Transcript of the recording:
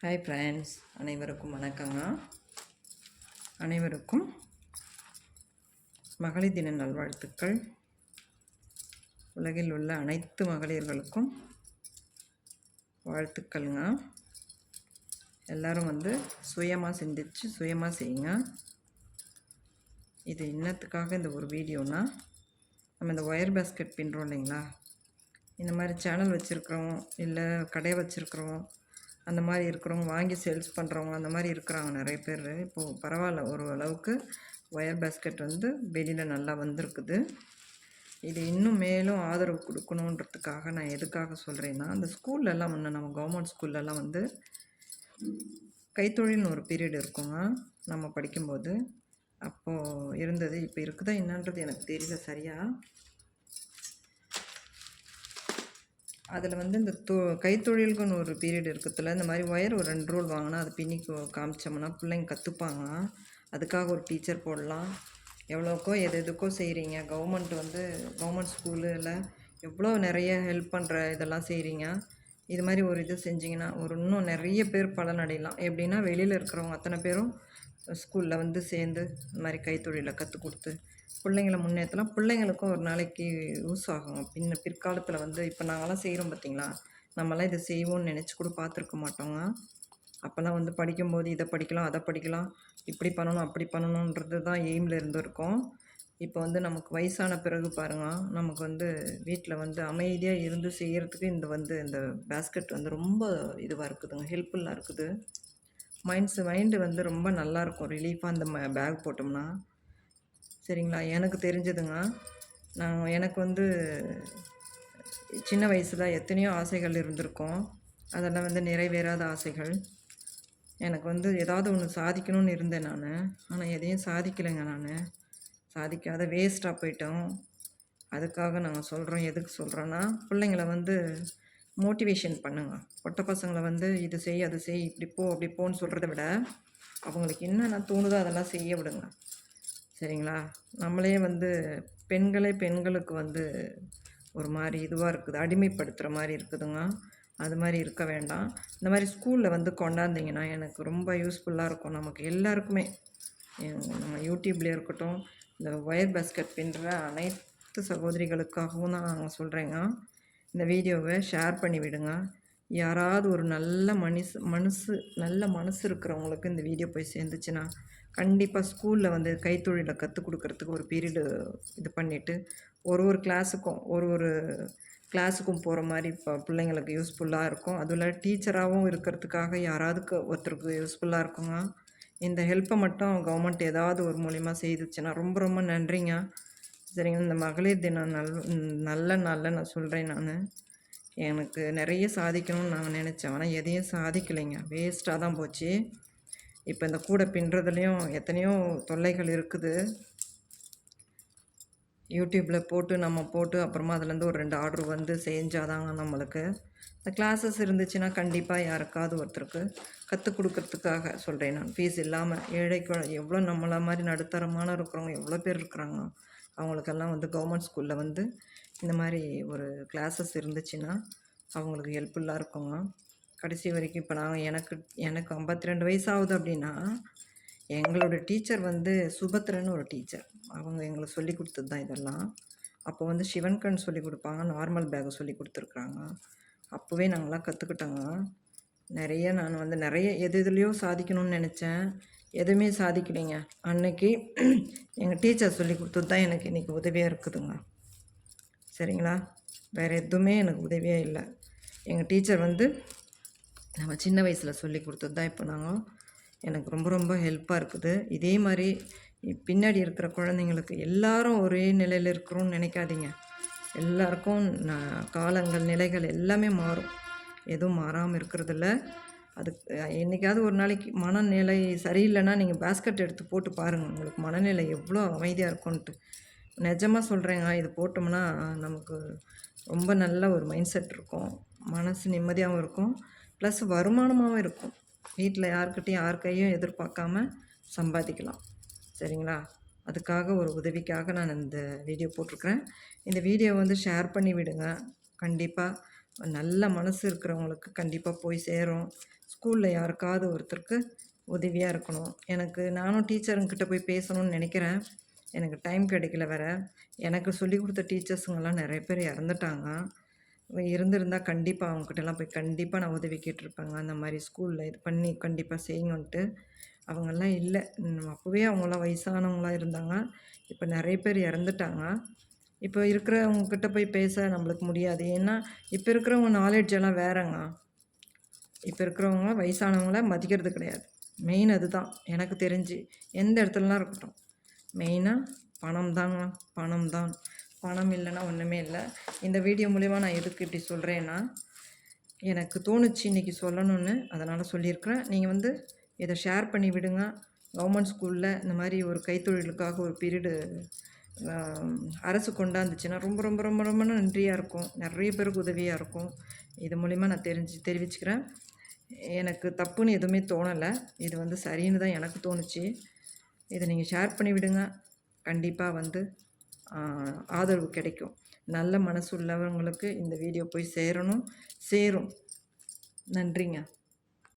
Hi friends, அனைவருக்கும் வணக்கங்க. அனைவருக்கும் மகளிர் தின நல்வாழ்த்துக்கள். உலகில் உள்ள அனைத்து மகளிர்களுக்கும் வாழ்த்துக்கள்ங்க. எல்லோரும் சுயமாக சிந்திச்சு சுயமாக செய்யுங்க. இது இன்னத்துக்காக இந்த ஒரு வீடியோனா, நம்ம இந்த ஒயர் பேஸ்கெட் பின்னுறோம் இல்லைங்களா, இந்த மாதிரி சேனல் வச்சுருக்கிறோம், இல்லை கடை வச்சுருக்குறோம், அந்த மாதிரி இருக்கிறவங்க, வாங்கி சேல்ஸ் பண்ணுறவங்க அந்த மாதிரி இருக்கிறாங்க நிறைய பேர். இப்போது பரவாயில்ல, ஒரு அளவுக்கு ஒயர் பேஸ்கெட் வெளியில் நல்லா வந்திருக்குது. இது இன்னும் மேலும் ஆதரவு கொடுக்கணுன்றதுக்காக நான் எதுக்காக சொல்கிறேன்னா, அந்த ஸ்கூல்லலாம் நம்ம கவர்மெண்ட் ஸ்கூல்லலாம் கைத்தொழில்னு ஒரு பீரியட் இருக்குங்க நம்ம படிக்கும்போது. அப்போது இருந்தது, இப்போ இருக்குதா என்னன்றது எனக்கு தெரியல சரியாக. அதில் இந்த கைத்தொழிலுக்குன்னு ஒரு பீரியட் இருக்கிறதுல இந்த மாதிரி ஒயர் ஒரு 2 ரோல் வாங்கினா அது பின்னி காமிச்சோம்னா பிள்ளைங்க கற்றுப்பாங்க. அதுக்காக ஒரு டீச்சர் போடலாம். எவ்வளோக்கோ எதுக்கோ செய்கிறீங்க. கவர்மெண்ட் ஸ்கூலில் எவ்வளோ நிறைய ஹெல்ப் பண்ணுற இதெல்லாம் செய்கிறீங்க. இது மாதிரி ஒரு இது செஞ்சிங்கன்னா இன்னும் நிறைய பேர் பலனடையலாம். எப்படின்னா, வெளியில் இருக்கிறவங்க அத்தனை பேரும் ஸ்கூலில் சேர்ந்து இந்த மாதிரி கைத்தொழிலை கற்றுக் கொடுத்து பிள்ளைங்கள முன்னேற்றலாம். பிள்ளைங்களுக்கும் ஒரு நாளைக்கு யூஸ் ஆகும். பிற்காலத்தில் இப்போ நாங்களாம் செய்கிறோம் பார்த்திங்களா, நம்மளாம் இதை செய்வோம்னு நினச்சி கூட பார்த்துருக்க மாட்டோங்க. அப்போல்லாம் படிக்கும்போது இதை படிக்கலாம், அதை படிக்கலாம், இப்படி பண்ணணும், அப்படி பண்ணணுன்றது தான் எய்மில் இருந்திருக்கோம். இப்போ நமக்கு வயசான பிறகு பாருங்கள், நமக்கு வீட்டில் அமைதியாக இருந்து செய்கிறதுக்கு இந்த பேஸ்கெட் ரொம்ப இதுவாக இருக்குதுங்க, ஹெல்ப்ஃபுல்லாக இருக்குது. மைண்டு ரொம்ப நல்லாயிருக்கும், ரிலீஃபாக அந்த பேக் போட்டோம்னா. சரிங்களா, எனக்கு தெரிஞ்சதுங்க. எனக்கு சின்ன வயசில் எத்தனையோ ஆசைகள் இருந்திருக்கும். அதெல்லாம் நிறைவேறாத ஆசைகள். எனக்கு ஏதாவது ஒன்று சாதிக்கணும்னு இருந்தேன் நான். ஆனால் எதையும் சாதிக்கலைங்க. சாதிக்காத வேஸ்ட்டாக போயிட்டோம். அதுக்காக நாங்கள் சொல்கிறோம். எதுக்கு சொல்கிறோன்னா, பிள்ளைங்கள மோட்டிவேஷன் பண்ணுங்க. பொட்ட பசங்களை இது செய், அது செய், இப்படி போ, அப்படி போன்னு சொல்கிறத விட அவங்களுக்கு என்னென்ன தோணுதோ அதெல்லாம் செய்ய விடுங்க. சரிங்களா, நம்மளே பெண்களுக்கு ஒரு மாதிரி இதுவாக இருக்குது, அடிமைப்படுத்துகிற மாதிரி இருக்குதுங்க. அது மாதிரி இருக்க வேண்டாம். இந்த மாதிரி ஸ்கூலில் கொண்டாந்திங்கன்னா எனக்கு ரொம்ப யூஸ்ஃபுல்லாக இருக்கும். நமக்கு எல்லாருக்குமே, நம்ம யூடியூப்லேயே இருக்கட்டும், இந்த ஒயர் பேஸ்கெட் பின்னுற அனைத்து சகோதரிகளுக்காகவும் தான் நாங்கள் சொல்கிறேங்க. இந்த வீடியோவை ஷேர் பண்ணி விடுங்க. யாராவது ஒரு நல்ல மனசு இருக்கிறவங்களுக்கு இந்த வீடியோ போய் சேர்ந்துச்சுன்னா, கண்டிப்பாக ஸ்கூலில் கைத்தொழிலை கற்றுக் கொடுக்கறதுக்கு ஒரு பீரியடு இது பண்ணிவிட்டு ஒரு கிளாஸுக்கும் போகிற மாதிரி இப்போ பிள்ளைங்களுக்கு யூஸ்ஃபுல்லாக இருக்கும். அதில் டீச்சராகவும் இருக்கிறதுக்காக யாராவதுக்கு ஒருத்தருக்கு யூஸ்ஃபுல்லாக இருக்குங்க. இந்த ஹெல்ப்பை மட்டும் கவர்மெண்ட் ஏதாவது ஒரு மூலிமா செய்துச்சுன்னா ரொம்ப ரொம்ப நன்றிங்க. சரிங்க, இந்த மகளிர் தினம் நல்ல நாளில் நான் சொல்கிறேன். எனக்கு நிறைய சாதிக்கணும்னு நான் நினச்சேன், ஆனால் எதையும் சாதிக்கலைங்க, வேஸ்ட்டாக தான் போச்சு. இப்போ இந்த கூடை பின்னுறதுலேயும் எத்தனையோ தொல்லைகள் இருக்குது. யூடியூப்பில் போட்டு அப்புறமா அதுலேருந்து ஒரு 2 ஆர்டர் செஞ்சாதாங்க நம்மளுக்கு. இந்த கிளாஸஸ் இருந்துச்சுன்னா கண்டிப்பாக யாருக்காவது ஒருத்தருக்கு கற்றுக் கொடுக்கறதுக்காக சொல்கிறேன் நான். ஃபீஸ் இல்லாமல் ஏழைக்கு எவ்வளோ நம்மள மாதிரி நடுத்தரமான இருக்கிறவங்க எவ்வளோ பேர் இருக்கிறாங்க. அவங்களுக்கெல்லாம் கவர்மெண்ட் ஸ்கூலில் இந்த மாதிரி ஒரு கிளாஸஸ் இருந்துச்சுன்னா அவங்களுக்கு ஹெல்ப்ஃபுல்லாக இருக்குங்க. கடைசி வரைக்கும் இப்போ எனக்கு 52 வயசு ஆகுது அப்படின்னா, எங்களோட டீச்சர் சுபத்திரன்னு ஒரு டீச்சர். அவங்க எங்களுக்கு சொல்லி கொடுத்தது தான் இதெல்லாம். அப்போ சிவன்கண் சொல்லி கொடுப்பாங்க, நார்மல் பேக்கை சொல்லி கொடுத்துருக்குறாங்க. அப்போவே நாங்களாம் கற்றுக்கிட்டோங்க. நான் நிறைய எதுலேயோ சாதிக்கணும்னு நினச்சேன், எதுவுமே சாதிக்கலைங்க. அன்னைக்கு எங்கள் டீச்சர் சொல்லி கொடுத்தது தான் எனக்கு இன்றைக்கி உதவியாக இருக்குதுங்க. சரிங்களா, வேறு எதுவுமே எனக்கு உதவியாக இல்லை. எங்கள் டீச்சர் நம்ம சின்ன வயசில் சொல்லி கொடுத்தது தான் இப்போ எனக்கு ரொம்ப ரொம்ப ஹெல்ப்பாக இருக்குது. இதே மாதிரி பின்னாடி இருக்கிற குழந்தைங்களுக்கு எல்லாரும் ஒரே நிலையில் இருக்கிறோன்னு நினைக்காதீங்க. எல்லாருக்கும் காலங்கள், நிலைகள் எல்லாமே மாறும். எதுவும் மாறாமல் இருக்கிறதில்ல. அதுக்கு என்றைக்காவது ஒரு நாளைக்கு மனநிலை சரியில்லைன்னா நீங்கள் பேஸ்கெட் எடுத்து போட்டு பாருங்கள், உங்களுக்கு மனநிலை எவ்வளோ அமைதியாக இருக்கும்ன்ட்டு. நிஜமாக சொல்கிறேங்க, இது போட்டோம்னா நமக்கு ரொம்ப நல்ல ஒரு மைண்ட் செட் இருக்கும், மனசு நிம்மதியாகவும் இருக்கும், ப்ளஸ் வருமானமாகவும் இருக்கும். வீட்டில் யார் கையும் எதிர்பார்க்காம சம்பாதிக்கலாம். சரிங்களா, அதுக்காக ஒரு உதவிக்காக நான் இந்த வீடியோ போட்டிருக்கிறேன். இந்த வீடியோ ஷேர் பண்ணி விடுங்க. கண்டிப்பாக நல்ல மனசு இருக்கிறவங்களுக்கு கண்டிப்பாக போய் சேரும். ஸ்கூலில் யாருக்காவது ஒருத்தருக்கு உதவியாக இருக்கணும். நானும் டீச்சருங்கிட்ட போய் பேசணும்னு நினைக்கிறேன். எனக்கு டைம் கிடைக்கல வேறு. எனக்கு சொல்லிக் கொடுத்த டீச்சர்ஸுங்கெல்லாம் நிறைய பேர் இறந்துட்டாங்க. இருந்திருந்தா கண்டிப்பாக அவங்கக்கிட்டலாம் போய் கண்டிப்பாக நான் உதவி கேட்டிருப்பேங்க. அந்த மாதிரி ஸ்கூலில் இது பண்ணி கண்டிப்பாக செய்யுங்கன்ட்டு. அவங்கெல்லாம் இல்லை. அப்போவே அவங்களாம் வயசானவங்களாக இருந்தாங்க. இப்போ நிறைய பேர் இறந்துட்டாங்க. இப்போ இருக்கிறவங்கக்கிட்ட போய் பேச நம்மளுக்கு முடியாது. ஏன்னா இப்போ இருக்கிறவங்க நாலேட்ஜ் எல்லாம் வேறங்க. இப்போ இருக்கிறவங்க வயசானவங்கள மதிக்கிறது கிடையாது. மெயின் அதுதான் எனக்கு தெரிஞ்சு. எந்த இடத்துலலாம் இருக்கட்டும். மெயினாக பணம் தாங்க. பணம் தான். பணம் இல்லைன்னா ஒன்றுமே இல்லை. இந்த வீடியோ மூலிமா நான் எதுக்கு இப்படி சொல்கிறேன்னா, எனக்கு தோணுச்சு இன்றைக்கி சொல்லணும்னு, அதனால் சொல்லியிருக்கிறேன். நீங்கள் இதை ஷேர் பண்ணி விடுங்க. கவர்மெண்ட் ஸ்கூலில் இந்த மாதிரி ஒரு கைத்தொழிலுக்காக ஒரு பீரியடு அரசு கொண்டாந்துச்சுன்னா ரொம்ப ரொம்ப ரொம்ப ரொம்ப நன்றியாக இருக்கும். நிறைய பேருக்கு உதவியாக இருக்கும். இது மூலிமா நான் தெரிவிச்சுக்கிறேன். எனக்கு தப்புன்னு எதுவுமே தோணலை. இது சரின்னு தான் எனக்கு தோணுச்சு. இதை நீங்கள் ஷேர் பண்ணி விடுங்க. கண்டிப்பாக ஆதரவு கிடைக்கும். நல்ல மனசு உள்ளவங்களுக்கு இந்த வீடியோ போய் சேரும். நன்றிங்க.